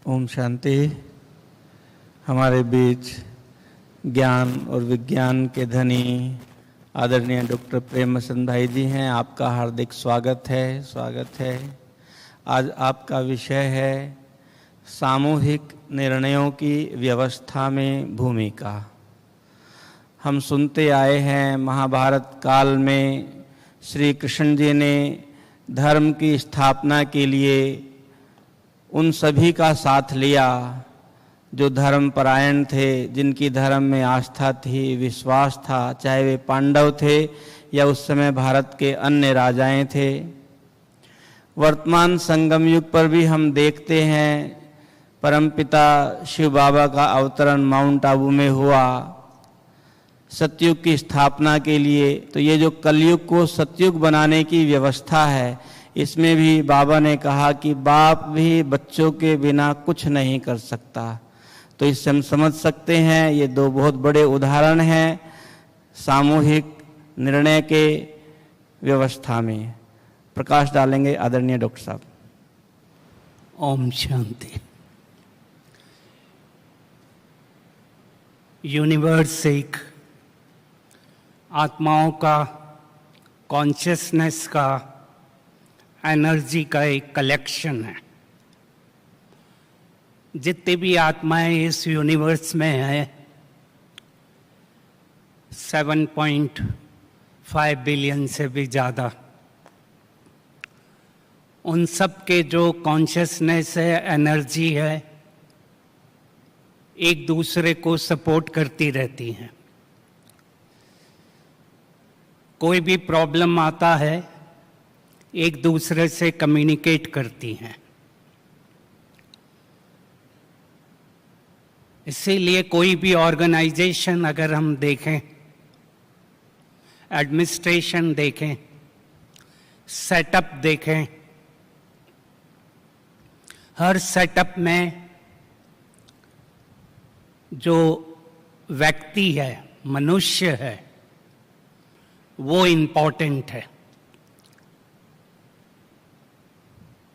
ओम शांति। हमारे बीच ज्ञान और विज्ञान के धनी आदरणीय डॉक्टर प्रेमचंद भाई जी हैं। आपका हार्दिक स्वागत है। आज आपका विषय है सामूहिक निर्णयों की व्यवस्था में भूमिका। हम सुनते आए हैं महाभारत काल में श्री कृष्ण जी ने धर्म की स्थापना के लिए उन सभी का साथ लिया जो धर्म परायण थे, जिनकी धर्म में आस्था थी, विश्वास था, चाहे वे पांडव थे या उस समय भारत के अन्य राजाएं थे। वर्तमान संगम युग पर भी हम देखते हैं परमपिता शिव बाबा का अवतरण माउंट आबू में हुआ सतयुग की स्थापना के लिए। तो ये जो कलयुग को सतयुग बनाने की व्यवस्था है, इसमें भी बाबा ने कहा कि बाप भी बच्चों के बिना कुछ नहीं कर सकता। तो इससे हम समझ सकते हैं ये दो बहुत बड़े उदाहरण हैं सामूहिक निर्णय के व्यवस्था में। प्रकाश डालेंगे आदरणीय डॉक्टर साहब। ओम शांति। यूनिवर्स एक आत्माओं का, कॉन्शियसनेस का, एनर्जी का एक कलेक्शन है। जितनी भी आत्माएं इस यूनिवर्स में हैं, 7.5 बिलियन से भी ज़्यादा, उन सब के जो कॉन्शियसनेस है, एनर्जी है, एक दूसरे को सपोर्ट करती रहती हैं। कोई भी प्रॉब्लम आता है, एक दूसरे से कम्युनिकेट करती हैं। इसीलिए कोई भी ऑर्गेनाइजेशन अगर हम देखें, एडमिनिस्ट्रेशन देखें, सेटअप देखें, हर सेटअप में जो व्यक्ति है, मनुष्य है, वो इम्पोर्टेंट है।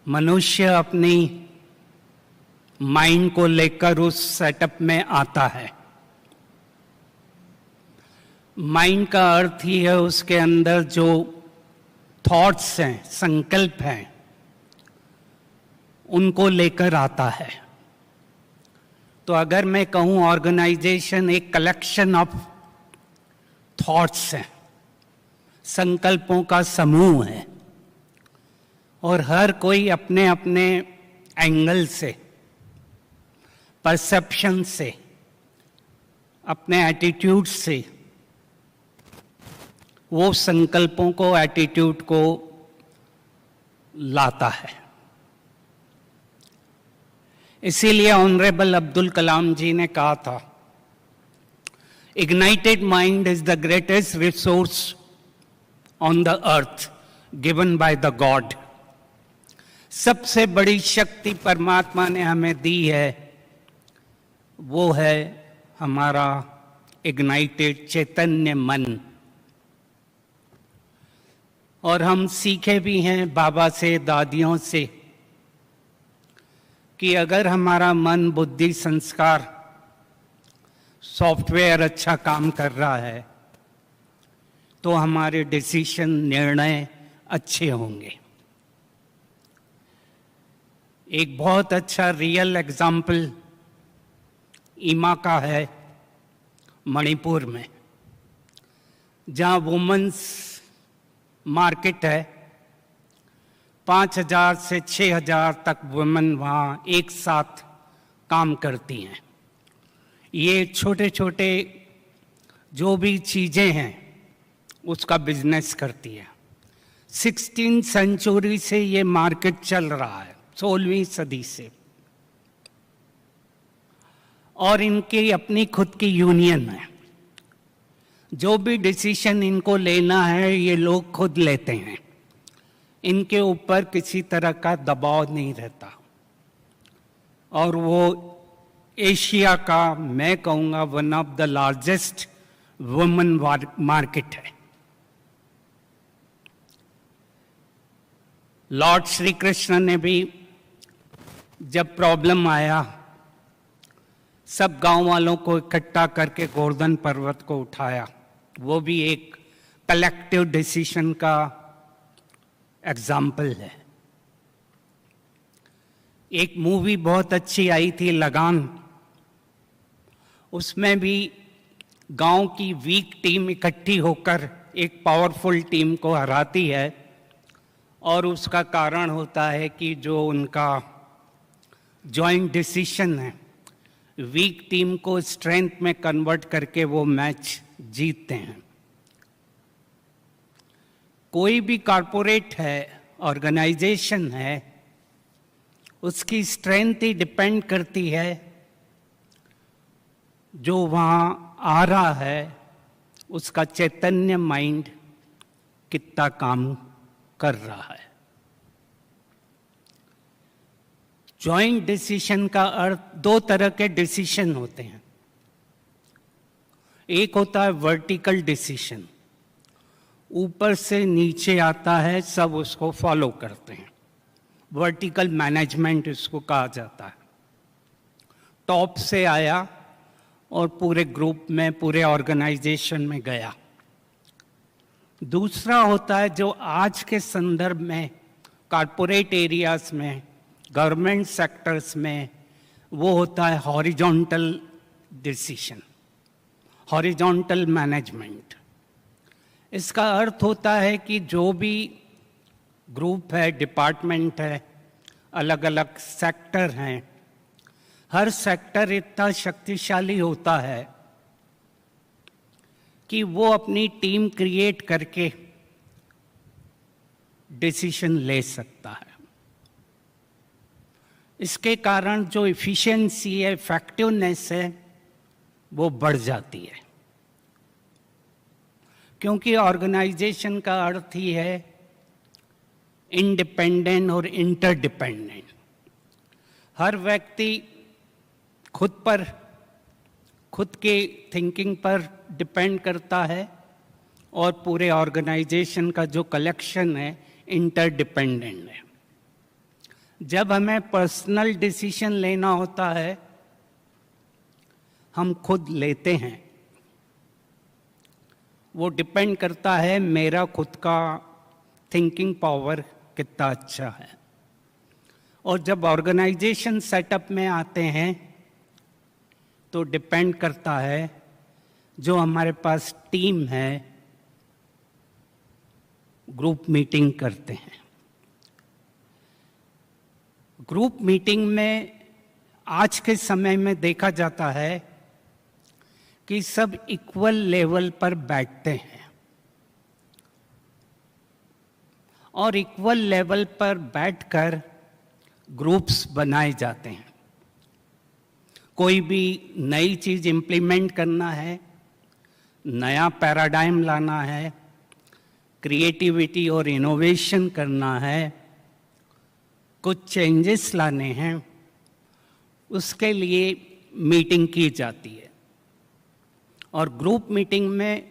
मनुष्य अपनी माइंड को लेकर उस सेटअप में आता है। माइंड का अर्थ ही है उसके अंदर जो थॉट्स हैं, संकल्प हैं, उनको लेकर आता है। तो अगर मैं कहूं ऑर्गेनाइजेशन एक कलेक्शन ऑफ थॉट्स है, संकल्पों का समूह है, और हर कोई अपने अपने एंगल से, परसेप्शन से, अपने एटीट्यूड से वो संकल्पों को, एटीट्यूड को लाता है। इसीलिए ऑनरेबल अब्दुल कलाम जी ने कहा था, ignited mind is the greatest resource on the earth given by the God. सबसे बड़ी शक्ति परमात्मा ने हमें दी है, वो है हमारा इग्नाइटेड चैतन्य मन। और हम सीखे भी हैं बाबा से, दादियों से, कि अगर हमारा मन, बुद्धि, संस्कार, सॉफ्टवेयर अच्छा काम कर रहा है तो हमारे डिसीजन, निर्णय अच्छे होंगे। एक बहुत अच्छा रियल एग्जाम्पल ईमा का है मणिपुर में, जहाँ वुमेन्स मार्केट है। 5,000 से 6,000 तक वुमेन वहाँ एक साथ काम करती हैं। ये छोटे छोटे जो भी चीज़ें हैं उसका बिजनेस करती है। 16वीं सेंचुरी से ये मार्केट चल रहा है, 16वीं सदी से। और इनकी अपनी खुद की यूनियन है। जो भी डिसीजन इनको लेना है ये लोग खुद लेते हैं। इनके ऊपर किसी तरह का दबाव नहीं रहता। और वो एशिया का, मैं कहूँगा, one of the largest women market है। लॉर्ड श्री कृष्ण ने भी जब प्रॉब्लम आया सब गांव वालों को इकट्ठा करके गोवर्धन पर्वत को उठाया। वो भी एक कलेक्टिव डिसीजन का एग्जाम्पल है। एक मूवी बहुत अच्छी आई थी लगान, उसमें भी गांव की वीक टीम इकट्ठी होकर एक पावरफुल टीम को हराती है और उसका कारण होता है कि जो उनका जॉइंट डिसीजन है, वीक टीम को स्ट्रेंथ में कन्वर्ट करके वो मैच जीतते हैं। कोई भी कॉरपोरेट है, ऑर्गेनाइजेशन है, उसकी स्ट्रेंथ ही डिपेंड करती है जो वहाँ आ रहा है उसका चैतन्य माइंड कितना काम कर रहा है। जॉइंट डिसीजन का अर्थ दो तरह के डिसीजन होते हैं। एक होता है वर्टिकल डिसीजन, ऊपर से नीचे आता है, सब उसको फॉलो करते हैं। वर्टिकल मैनेजमेंट इसको कहा जाता है। टॉप से आया और पूरे ग्रुप में, पूरे ऑर्गेनाइजेशन में गया। दूसरा होता है जो आज के संदर्भ में कॉरपोरेट एरियाज में, गवर्नमेंट सेक्टर्स में, वो होता है हॉरिजॉन्टल डिसीजन, हॉरिजॉन्टल मैनेजमेंट। इसका अर्थ होता है कि जो भी ग्रुप है, डिपार्टमेंट है, अलग अलग सेक्टर हैं, हर सेक्टर इतना शक्तिशाली होता है कि वो अपनी टीम क्रिएट करके डिसीजन ले सकता है। इसके कारण जो इफिशिएंसी है, इफेक्टिवनेस है, वो बढ़ जाती है। क्योंकि ऑर्गेनाइजेशन का अर्थ ही है इंडिपेंडेंट और इंटरडिपेंडेंट। हर व्यक्ति खुद के थिंकिंग पर डिपेंड करता है और पूरे ऑर्गेनाइजेशन का जो कलेक्शन है इंटरडिपेंडेंट है। जब हमें पर्सनल डिसीजन लेना होता है हम खुद लेते हैं, वो डिपेंड करता है मेरा खुद का थिंकिंग पावर कितना अच्छा है। और जब ऑर्गेनाइजेशन सेटअप में आते हैं तो डिपेंड करता है जो हमारे पास टीम है, ग्रुप मीटिंग करते हैं। ग्रुप मीटिंग में आज के समय में देखा जाता है कि सब इक्वल लेवल पर बैठते हैं और इक्वल लेवल पर बैठकर ग्रुप्स बनाए जाते हैं। कोई भी नई चीज इम्प्लीमेंट करना है, नया पैराडाइम लाना है, क्रिएटिविटी और इनोवेशन करना है, कुछ चेंजेस लाने हैं, उसके लिए मीटिंग की जाती है। और ग्रुप मीटिंग में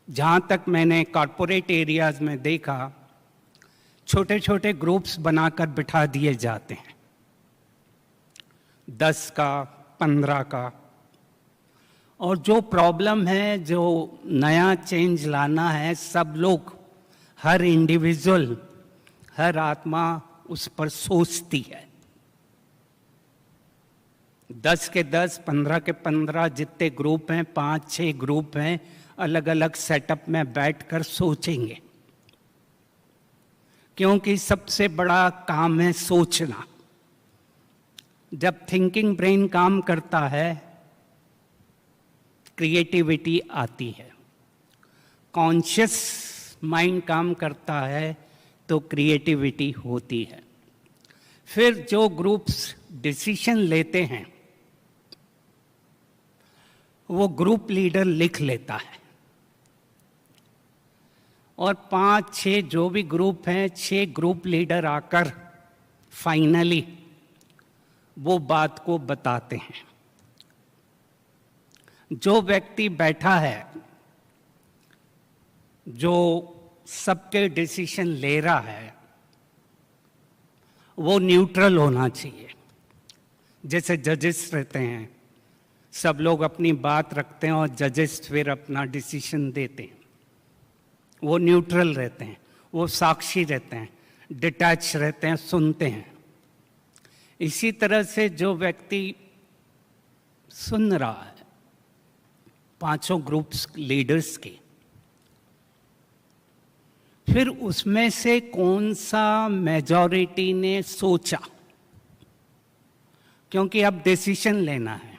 जहाँ तक मैंने कॉरपोरेट एरियाज में देखा, छोटे छोटे ग्रुप्स बनाकर बिठा दिए जाते हैं, 10 का, 15 का। और जो प्रॉब्लम है, जो नया चेंज लाना है, सब लोग, हर इंडिविजुअल, हर आत्मा उस पर सोचती है। 10 के 10, 15 के 15 जितने ग्रुप हैं, 5-6 ग्रुप हैं, अलग अलग सेटअप में बैठकर सोचेंगे। क्योंकि सबसे बड़ा काम है सोचना। जब थिंकिंग ब्रेन काम करता है, क्रिएटिविटी आती है। कॉन्शियस माइंड काम करता है तो क्रिएटिविटी होती है। फिर जो ग्रुप्स डिसीजन लेते हैं वो ग्रुप लीडर लिख लेता है और 5-6 जो भी ग्रुप हैं, 6 ग्रुप लीडर आकर फाइनली वो बात को बताते हैं। जो व्यक्ति बैठा है, जो सबके डिसीजन ले रहा है, वो न्यूट्रल होना चाहिए। जैसे जजेस रहते हैं, सब लोग अपनी बात रखते हैं और जजेस फिर अपना डिसीजन देते हैं। वो न्यूट्रल रहते हैं, वो साक्षी रहते हैं, डिटैच रहते हैं, सुनते हैं। इसी तरह से जो व्यक्ति सुन रहा है पांचों ग्रुप्स लीडर्स के, फिर उसमें से कौन सा मेजॉरिटी ने सोचा, क्योंकि अब डिसीजन लेना है।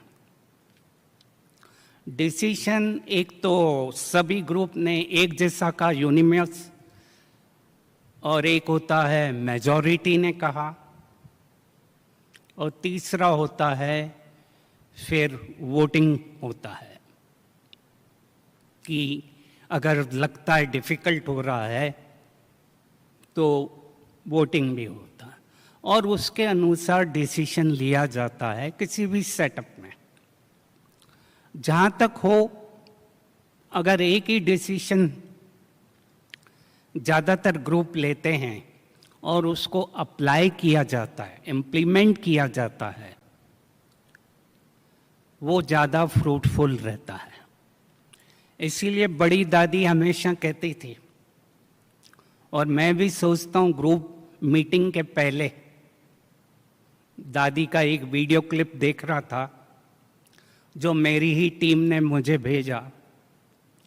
डिसीजन एक तो सभी ग्रुप ने एक जैसा का यूनिमस, और एक होता है मेजॉरिटी ने कहा, और तीसरा होता है फिर वोटिंग होता है कि अगर लगता है डिफिकल्ट हो रहा है तो वोटिंग भी होता है, और उसके अनुसार डिसीजन लिया जाता है किसी भी सेटअप में। जहाँ तक हो, अगर एक ही डिसीजन ज़्यादातर ग्रुप लेते हैं और उसको अप्लाई किया जाता है, इम्प्लीमेंट किया जाता है, वो ज़्यादा फ्रूटफुल रहता है। इसीलिए बड़ी दादी हमेशा कहती थी, और मैं भी सोचता हूँ, ग्रुप मीटिंग के पहले दादी का एक वीडियो क्लिप देख रहा था जो मेरी ही टीम ने मुझे भेजा।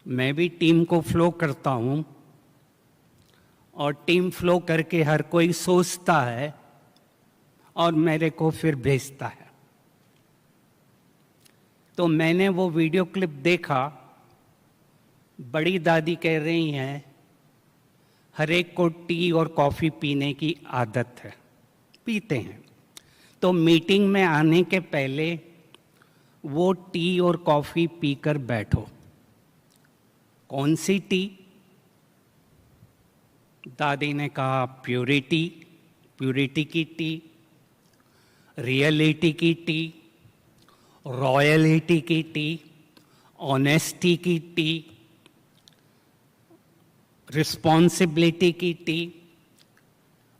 मैं भी टीम को फ्लो करता हूँ, और टीम फ्लो करके हर कोई सोचता है और मेरे को फिर भेजता है। तो मैंने वो वीडियो क्लिप देखा। बड़ी दादी कह रही हैं हर एक को टी और कॉफ़ी पीने की आदत है, पीते हैं, तो मीटिंग में आने के पहले वो टी और कॉफ़ी पीकर बैठो। कौन सी टी? दादी ने कहा प्योरिटी, प्योरिटी की टी, रियलिटी की टी, रॉयलिटी की टी, ऑनेस्टी की टी, रिस्पॉन्सिबिलिटी की टी,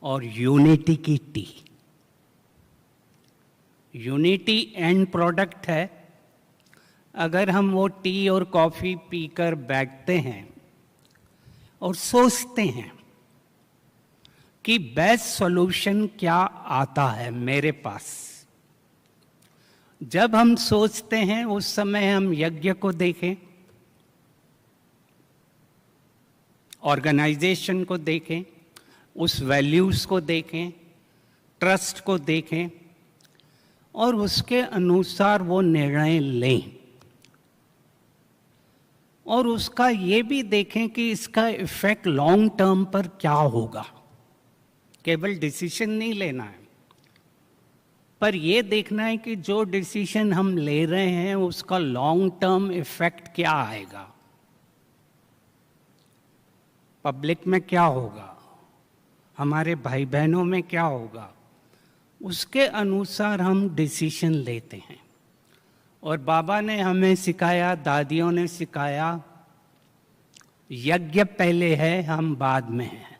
और यूनिटी की टी। यूनिटी एंड प्रोडक्ट है। अगर हम वो टी और कॉफ़ी पीकर बैठते हैं और सोचते हैं कि बेस्ट सॉल्यूशन क्या आता है मेरे पास, जब हम सोचते हैं उस समय हम यज्ञ को देखें, ऑर्गेनाइजेशन को देखें, उस वैल्यूज को देखें, ट्रस्ट को देखें, और उसके अनुसार वो निर्णय लें। और उसका ये भी देखें कि इसका इफेक्ट लॉन्ग टर्म पर क्या होगा। केवल डिसीजन नहीं लेना है, पर ये देखना है कि जो डिसीजन हम ले रहे हैं उसका लॉन्ग टर्म इफेक्ट क्या आएगा, पब्लिक में क्या होगा, हमारे भाई बहनों में क्या होगा। उसके अनुसार हम डिसीजन लेते हैं। और बाबा ने हमें सिखाया, दादियों ने सिखाया, यज्ञ पहले है, हम बाद में हैं।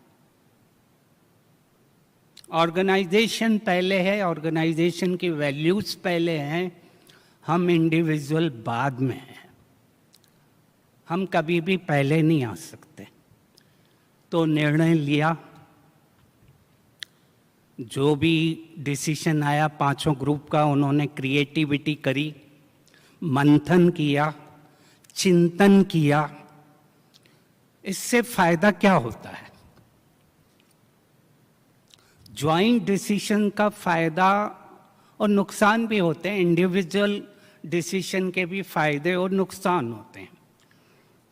ऑर्गेनाइजेशन पहले है, ऑर्गेनाइजेशन की वैल्यूज पहले हैं, हम इंडिविजुअल बाद में हैं। हम कभी भी पहले नहीं आ सकते। तो निर्णय लिया, जो भी डिसीजन आया पांचों ग्रुप का, उन्होंने क्रिएटिविटी करी, मंथन किया, चिंतन किया। इससे फायदा क्या होता है? ज्वाइंट डिसीजन का फायदा और नुकसान भी होते हैं। इंडिविजुअल डिसीजन के भी फायदे और नुकसान होते हैं,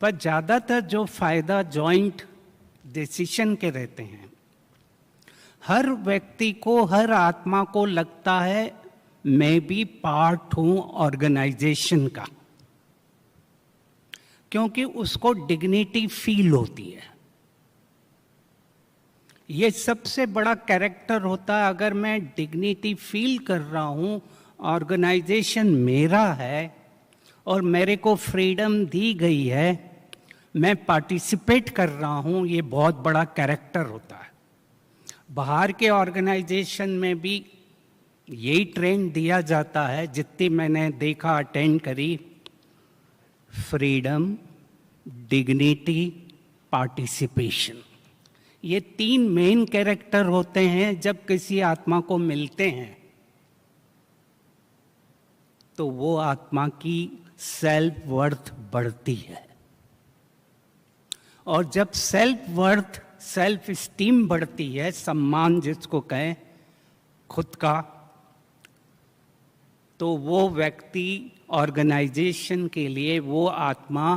पर ज़्यादातर जो फायदा ज्वाइंट डिसीजन के रहते हैं, हर व्यक्ति को, हर आत्मा को लगता है मैं भी पार्ट हूं ऑर्गेनाइजेशन का, क्योंकि उसको डिग्निटी फील होती है। ये सबसे बड़ा कैरेक्टर होता है। अगर मैं डिग्निटी फील कर रहा हूं, ऑर्गेनाइजेशन मेरा है और मेरे को फ्रीडम दी गई है, मैं पार्टिसिपेट कर रहा हूं, ये बहुत बड़ा कैरेक्टर होता है। बाहर के ऑर्गेनाइजेशन में भी यही ट्रेंड दिया जाता है, जितनी मैंने देखा, अटेंड करी। फ्रीडम, डिग्निटी, पार्टिसिपेशन, ये 3 मेन कैरेक्टर होते हैं जब किसी आत्मा को मिलते हैं तो वो आत्मा की सेल्फ वर्थ बढ़ती है। और जब सेल्फ वर्थ, सेल्फ स्टीम बढ़ती है, सम्मान जिसको कहें खुद का, तो वो व्यक्ति, ऑर्गेनाइजेशन के लिए वो आत्मा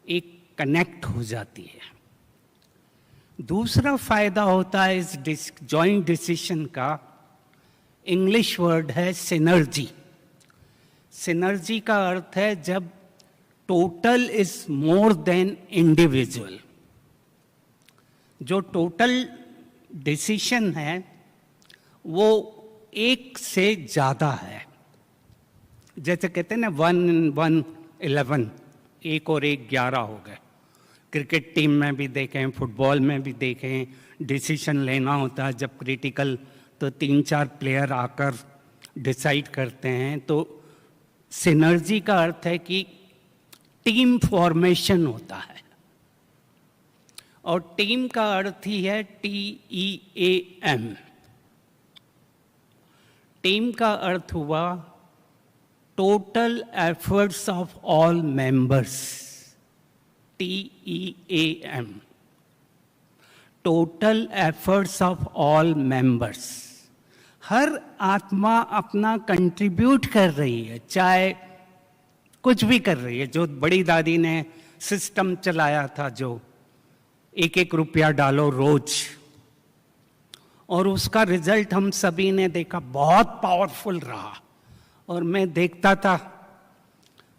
एक कनेक्ट हो जाती है। दूसरा फायदा होता है इस जॉइंट डिसीजन का, इंग्लिश वर्ड है सिनर्जी। सिनर्जी का अर्थ है जब total is more than individual. जो टोटल डिसीजन है वो एक से ज्यादा है। जैसे कहते हैं ना 1 1 11, 1 और 1 11 हो गए। क्रिकेट टीम में भी देखें, फुटबॉल में भी देखें, डिसीजन लेना होता है जब क्रिटिकल, तो 3-4 प्लेयर आकर डिसाइड करते हैं। तो सिनर्जी का अर्थ है कि टीम फॉर्मेशन होता है, और टीम का अर्थ ही है TEAM। टीम का अर्थ हुआ total efforts of all members, TEAM, total efforts of all members. हर आत्मा अपना कंट्रीब्यूट कर रही है, चाहे कुछ भी कर रही है। जो बड़ी दादी ने सिस्टम चलाया था, जो 1-1 रुपया डालो रोज, और उसका रिजल्ट हम सभी ने देखा, बहुत पावरफुल रहा। और मैं देखता था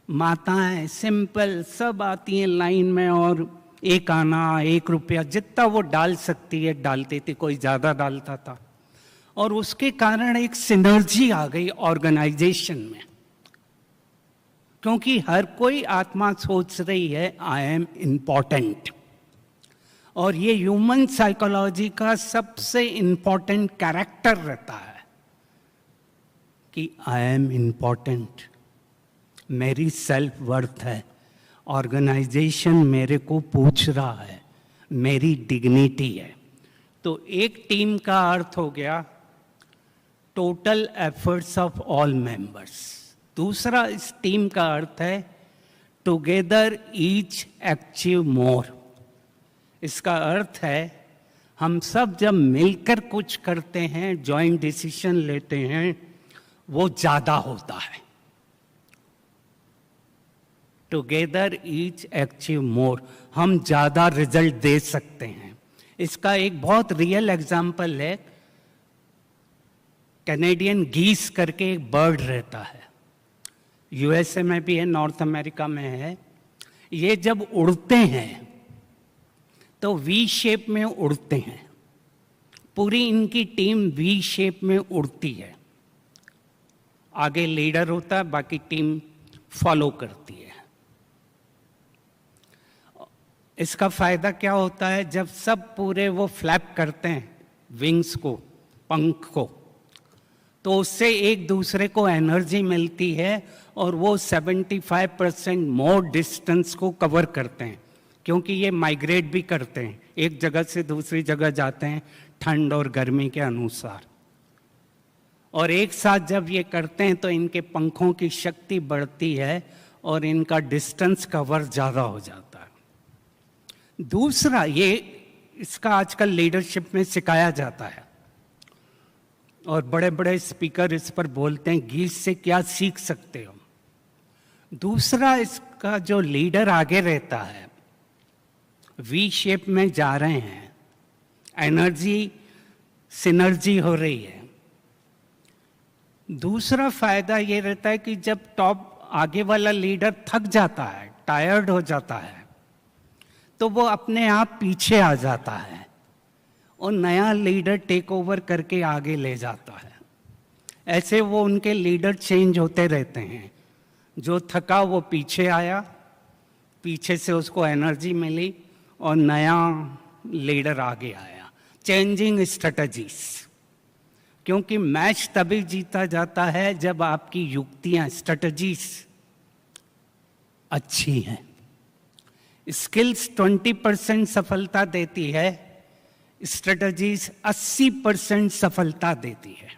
माताएं सिंपल सब आती हैं लाइन में, और 1 आना, 1 रुपया, जितना वो डाल सकती है डालती थी, कोई ज्यादा डालता था। और उसके कारण एक सिनर्जी आ गई ऑर्गेनाइजेशन में, क्योंकि हर कोई आत्मा सोच रही है आई एम इम्पॉर्टेंट। और ये ह्यूमन साइकोलॉजी का सबसे इम्पॉर्टेंट कैरेक्टर रहता है कि आई एम इम्पॉर्टेंट, मेरी सेल्फ वर्थ है, ऑर्गेनाइजेशन मेरे को पूछ रहा है, मेरी डिग्निटी है। तो एक टीम का अर्थ हो गया total efforts of all members. दूसरा इस टीम का अर्थ है टुगेदर ईच अचीव मोर। इसका अर्थ है हम सब जब मिलकर कुछ करते हैं, जॉइंट डिसीजन लेते हैं, वो ज्यादा होता है। टुगेदर ईच अचीव मोर, हम ज्यादा रिजल्ट दे सकते हैं। इसका एक बहुत रियल एग्जाम्पल है, कैनेडियन गीस करके एक बर्ड रहता है, यूएसए में भी है, नॉर्थ अमेरिका में है। ये जब उड़ते हैं तो वी शेप में उड़ते हैं, पूरी इनकी टीम वी शेप में उड़ती है। आगे लीडर होता है, बाकी टीम फॉलो करती है। इसका फायदा क्या होता है, जब सब पूरे वो फ्लैप करते हैं विंग्स को, पंख को, तो उससे एक दूसरे को एनर्जी मिलती है और वो 75% मोर डिस्टेंस को कवर करते हैं, क्योंकि ये माइग्रेट भी करते हैं, एक जगह से दूसरी जगह जाते हैं ठंड और गर्मी के अनुसार। और एक साथ जब ये करते हैं तो इनके पंखों की शक्ति बढ़ती है और इनका डिस्टेंस कवर ज़्यादा हो जाता है। दूसरा, ये इसका आजकल लीडरशिप में सिखाया जाता है और बड़े बड़े स्पीकर इस पर बोलते हैं, गीस से क्या सीख सकते हो। दूसरा, इसका जो लीडर आगे रहता है, वी शेप में जा रहे हैं, एनर्जी सिनर्जी हो रही है। दूसरा फायदा ये रहता है कि जब टॉप आगे वाला लीडर थक जाता है, टायर्ड हो जाता है, तो वो अपने आप पीछे आ जाता है और नया लीडर टेक ओवर करके आगे ले जाता है। ऐसे वो उनके लीडर चेंज होते रहते हैं। जो थका वो पीछे आया, पीछे से उसको एनर्जी मिली और नया लीडर आगे आया। चेंजिंग स्ट्रेटजीज, क्योंकि मैच तभी जीता जाता है जब आपकी युक्तियां, स्ट्रेटजीज अच्छी हैं। स्किल्स 20% सफलता देती है, स्ट्रेटजीज 80% सफलता देती है।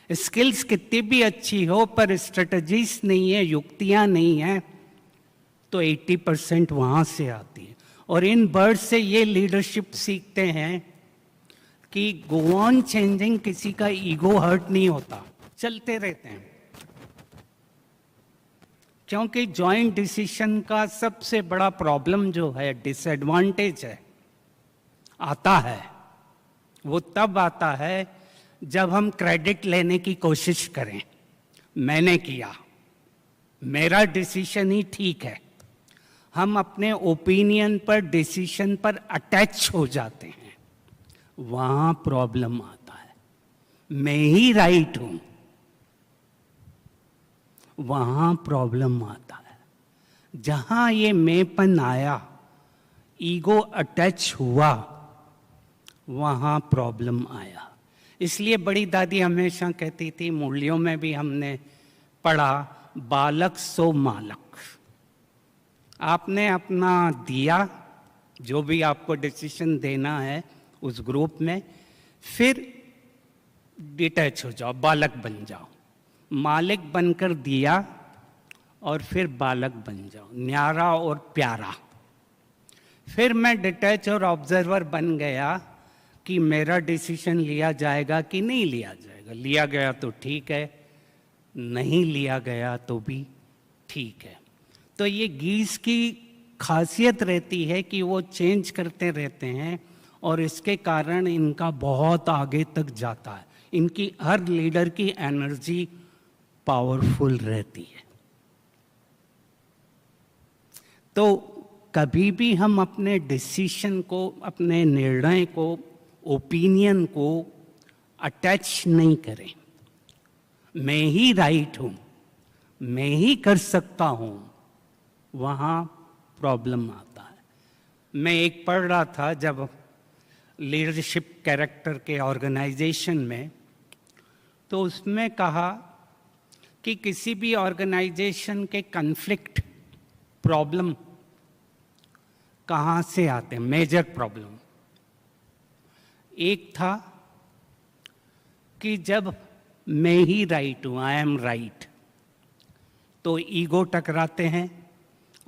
स्किल्स कितनी भी अच्छी हो पर स्ट्रेटजीज नहीं है, युक्तियां नहीं है, तो 80% वहां से आती है। और इन बर्ड्स से ये लीडरशिप सीखते हैं कि गो ऑन चेंजिंग, किसी का ईगो हर्ट नहीं होता, चलते रहते हैं। क्योंकि जॉइंट डिसीजन का सबसे बड़ा प्रॉब्लम जो है, डिसएडवांटेज है, आता है, वो तब आता है जब हम क्रेडिट लेने की कोशिश करें। मैंने किया, मेरा डिसीजन ही ठीक है। हम अपने ओपिनियन पर, डिसीजन पर अटैच हो जाते हैं, वहां प्रॉब्लम आता है। मैं ही राइट हूं, वहां प्रॉब्लम आता है। जहां ये मैंपन आया, ईगो अटैच हुआ, वहां प्रॉब्लम आया। इसलिए बड़ी दादी हमेशा कहती थी, मूल्यों में भी हमने पढ़ा, बालक सो मालक। आपने अपना दिया, जो भी आपको डिसीजन देना है उस ग्रुप में, फिर डिटैच हो जाओ, बालक बन जाओ। मालिक बनकर दिया और फिर बालक बन जाओ, न्यारा और प्यारा। फिर मैं डिटैच और ऑब्जर्वर बन गया कि मेरा डिसीजन लिया जाएगा कि नहीं लिया जाएगा। लिया गया तो ठीक है, नहीं लिया गया तो भी ठीक है। तो ये गीज की खासियत रहती है कि वो चेंज करते रहते हैं और इसके कारण इनका बहुत आगे तक जाता है। इनकी हर लीडर की एनर्जी पावरफुल रहती है। तो कभी भी हम अपने डिसीजन को, अपने निर्णय को, ओपिनियन को अटैच नहीं करें। मैं ही राइट हूं, मैं ही कर सकता हूं, वहां प्रॉब्लम आता है। मैं एक पढ़ रहा था जब लीडरशिप कैरेक्टर के ऑर्गेनाइजेशन में, तो उसमें कहा कि किसी भी ऑर्गेनाइजेशन के कन्फ्लिक्ट, प्रॉब्लम कहाँ से आते हैं, मेजर प्रॉब्लम। एक था कि जब मैं ही राइट हूं, आई एम राइट, तो ईगो टकराते हैं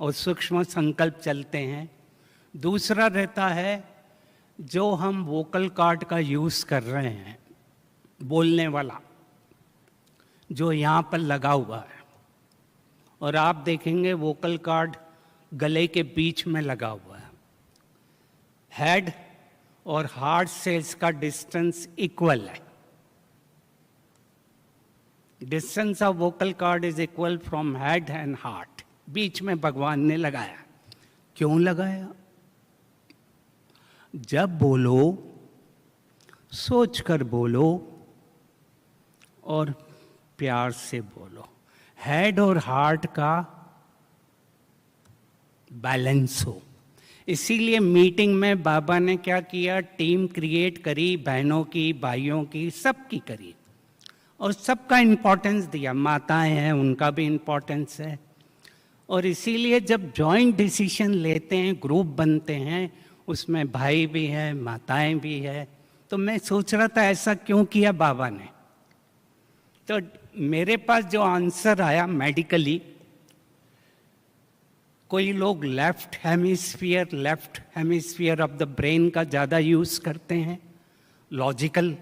और सूक्ष्म संकल्प चलते हैं। दूसरा रहता है जो हम वोकल कार्ड का यूज कर रहे हैं, बोलने वाला, जो यहाँ पर लगा हुआ है, और आप देखेंगे वोकल कार्ड गले के बीच में लगा हुआ है। हेड और हार्ट सेल्स का डिस्टेंस इक्वल है। Distance of vocal cord is equal from head and heart. बीच में भगवान ने लगाया। क्यों लगाया? जब बोलो, सोच कर बोलो और प्यार से बोलो, हेड और हार्ट का बैलेंस हो। इसीलिए मीटिंग में बाबा ने क्या किया, टीम क्रिएट करी, बहनों की, भाइयों की, सबकी करी, और सबका इम्पोर्टेंस दिया। माताएं हैं, उनका भी इम्पोर्टेंस है। और इसीलिए जब जॉइंट डिसीजन लेते हैं, ग्रुप बनते हैं, उसमें भाई भी हैं, माताएं भी हैं। तो मैं सोच रहा था ऐसा क्यों किया बाबा ने। तो मेरे पास जो आंसर आया मेडिकली, कोई लोग left hemisphere of the brain का ज़्यादा यूज़ करते हैं, लॉजिकल,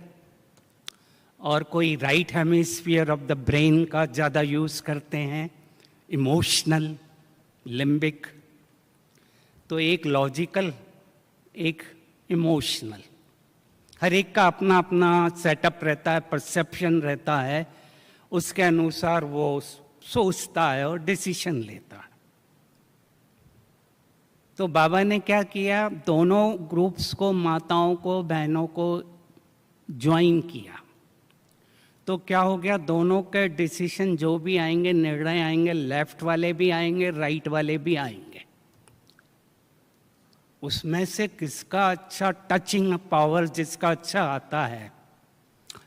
और कोई right hemisphere of the brain का ज़्यादा यूज़ करते हैं, इमोशनल, लिम्बिक। तो एक लॉजिकल, एक इमोशनल, हर एक का अपना अपना सेटअप रहता है, परसेप्शन रहता है, उसके अनुसार वो सोचता है और डिसीजन लेता है। तो बाबा ने क्या किया, दोनों ग्रुप्स को, माताओं को, बहनों को ज्वाइन किया। तो क्या हो गया, दोनों के डिसीजन जो भी आएंगे, निर्णय आएंगे, लेफ्ट वाले भी आएंगे, राइट वाले भी आएंगे। उसमें से किसका अच्छा टचिंग पावर, जिसका अच्छा आता है,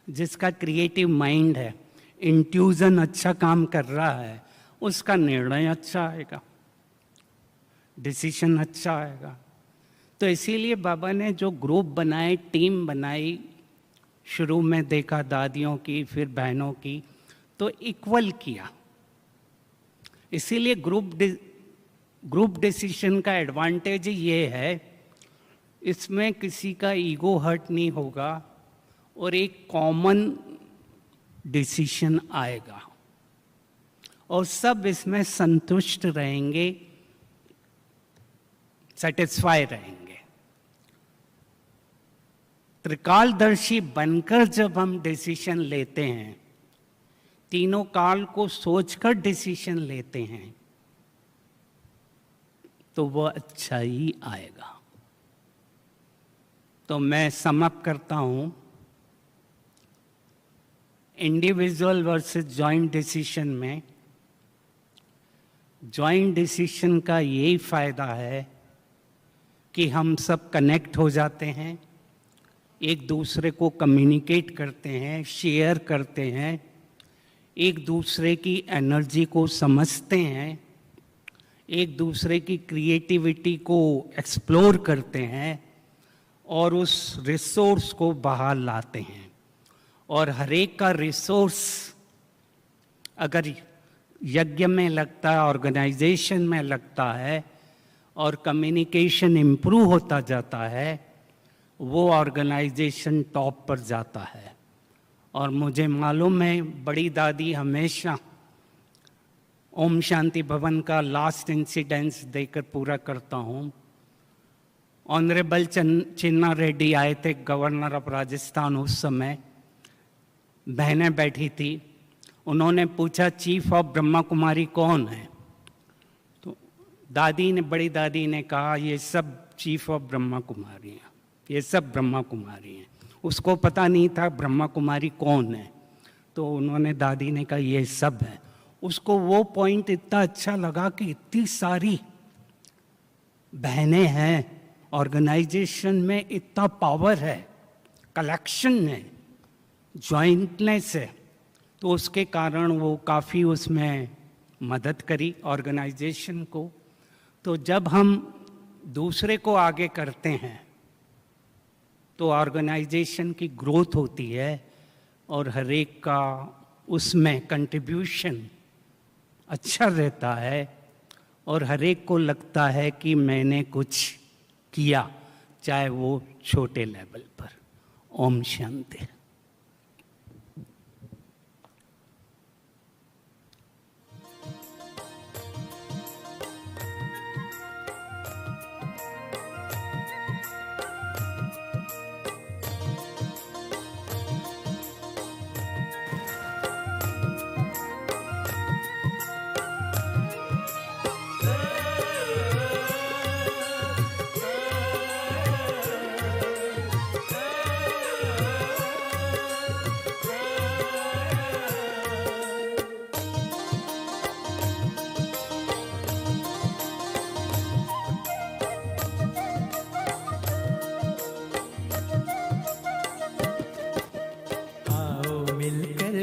जिसका क्रिएटिव माइंड है, इंट्यूजन अच्छा काम कर रहा है, उसका निर्णय अच्छा आएगा, डिसीजन अच्छा आएगा। तो इसीलिए बाबा ने जो ग्रुप बनाए, टीम बनाई, शुरू में देखा दादियों की, फिर बहनों की, तो इक्वल किया। इसीलिए ग्रुप डिसीजन का एडवांटेज ये है, इसमें किसी का ईगो हर्ट नहीं होगा और एक कॉमन डिसीजन आएगा और सब इसमें संतुष्ट रहेंगे, सेटिस्फाई रहेंगे। त्रिकालदर्शी बनकर जब हम डिसीजन लेते हैं, तीनों काल को सोचकर डिसीजन लेते हैं, तो वह अच्छा ही आएगा। तो मैं समअप करता हूं, इंडिविजुअल वर्सेस जॉइंट डिसीजन में, जॉइंट डिसीजन का यही फायदा है कि हम सब कनेक्ट हो जाते हैं, एक दूसरे को कम्युनिकेट करते हैं, शेयर करते हैं, एक दूसरे की एनर्जी को समझते हैं, एक दूसरे की क्रिएटिविटी को एक्सप्लोर करते हैं और उस रिसोर्स को बाहर लाते हैं। और हर एक का रिसोर्स अगर यज्ञ में लगता है, ऑर्गेनाइजेशन में लगता है और कम्युनिकेशन इम्प्रूव होता जाता है, वो ऑर्गेनाइजेशन टॉप पर जाता है। और मुझे मालूम है, बड़ी दादी हमेशा ओम शांति भवन का लास्ट इंसिडेंस देकर पूरा करता हूँ। ऑनरेबल चिन्ना रेड्डी आए थे, गवर्नर ऑफ राजस्थान उस समय, बहनें बैठी थी, उन्होंने पूछा चीफ ऑफ ब्रह्मा कुमारी कौन है? तो दादी ने, बड़ी दादी ने कहा ये सब चीफ ऑफ ब्रह्मा कुमारी हैं, ये सब ब्रह्मा कुमारी हैं। उसको पता नहीं था ब्रह्मा कुमारी कौन है, तो उन्होंने, दादी ने कहा ये सब है। उसको वो पॉइंट इतना अच्छा लगा कि इतनी सारी बहनें हैं, ऑर्गेनाइजेशन में इतना पावर है, कलेक्शन है, जॉइंटनेस है, तो उसके कारण वो काफ़ी उसमें मदद करी ऑर्गेनाइजेशन को। तो जब हम दूसरे को आगे करते हैं तो ऑर्गेनाइजेशन की ग्रोथ होती है और हर एक का उसमें कंट्रीब्यूशन अच्छा रहता है और हर एक को लगता है कि मैंने कुछ किया, चाहे वो छोटे लेवल पर। ओम शांति।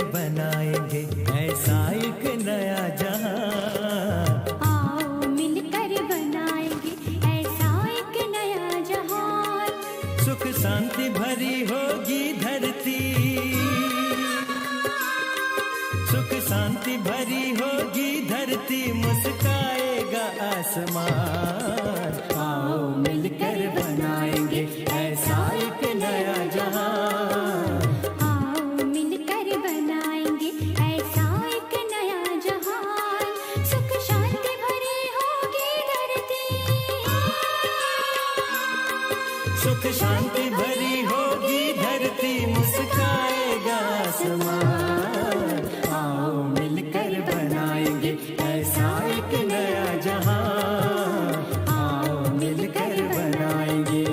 बनाएंगे ऐसा एक नया जहां। आओ मिलकर बनाएंगे ऐसा एक नया जहां। सुख शांति भरी होगी धरती, सुख शांति भरी होगी धरती, मुस्काएगा आसमान। आओ मिलकर बनाएंगे ऐसा एक नया जहां। सुख शांति भरी होगी धरती, मुस्काएगा आसमान। आओ मिलकर बनाएंगे ऐसा एक नया जहां। आओ मिलकर बनाएंगे।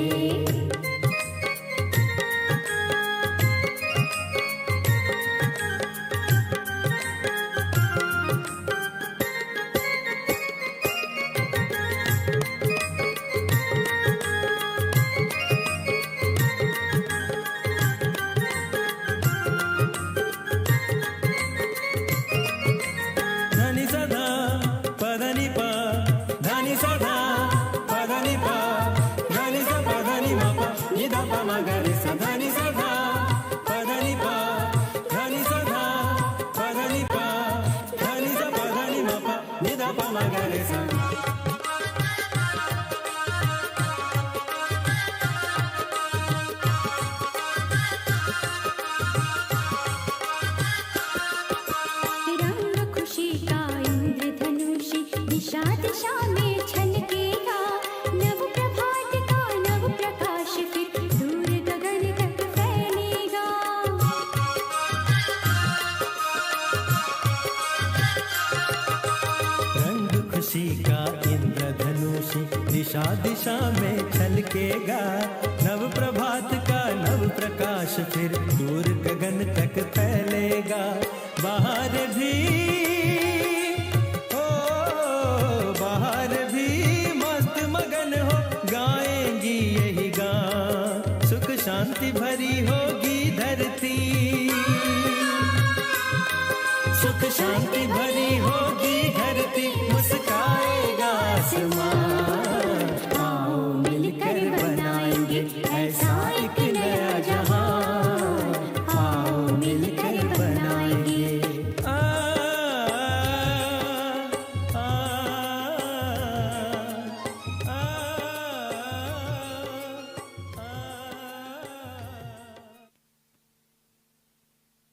दा पा मा गा रे सा धा नि सा धा पा धा नि पा धा नि सा धा पा धा नि पा धा नि सा पा धा नि मा पा नि दा पा मा गा रे सा रंग खुशी का इंद्रधनुषी दिशा दिशा में छलकेगा नव प्रभात का नव प्रकाश फिर दूर गगन तक फैलेगा रंग खुशी का इंद्रधनुषी दिशा दिशा में छलकेगा नव प्रभात का नव प्रकाश फिर दूर गगन तक फैलेगा बाहर भी हो बाहर भी मस्त मगन हो गाएंगी यही गान सुख शांति भरी होगी धरती सुख शांति भरी होगी धरती मुस्काएगा आसमान